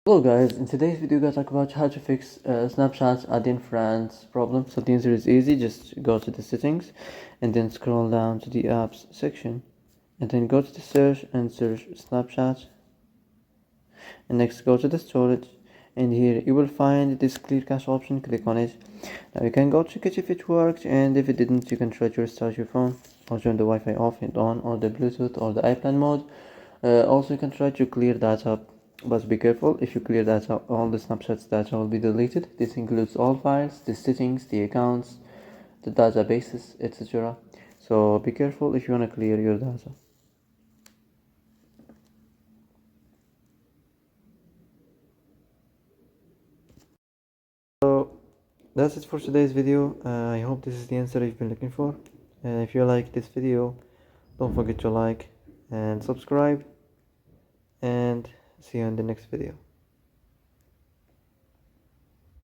Hello guys, in today's video we're going to talk about how to fix Snapchat's add-in friends problem. So the answer is easy. Just go to the settings and then scroll down to the apps section and then go to the search and search Snapchat, and next go to the storage, and here you will find this clear cache option. Click on it. Now you can go check it if it worked, and if it didn't you can try to restart your phone or turn the Wi-Fi off and on, or the Bluetooth or the airplane mode. Also you can try to clear data, but be careful. If you clear data, all the Snapchat's data will be deleted. This includes all files, the settings, the accounts, the databases, etc. So be careful if you want to clear your data. So that's it for today's video. I hope this is the answer you've been looking for. If you like this video, don't forget to like and subscribe, and see you in the next video.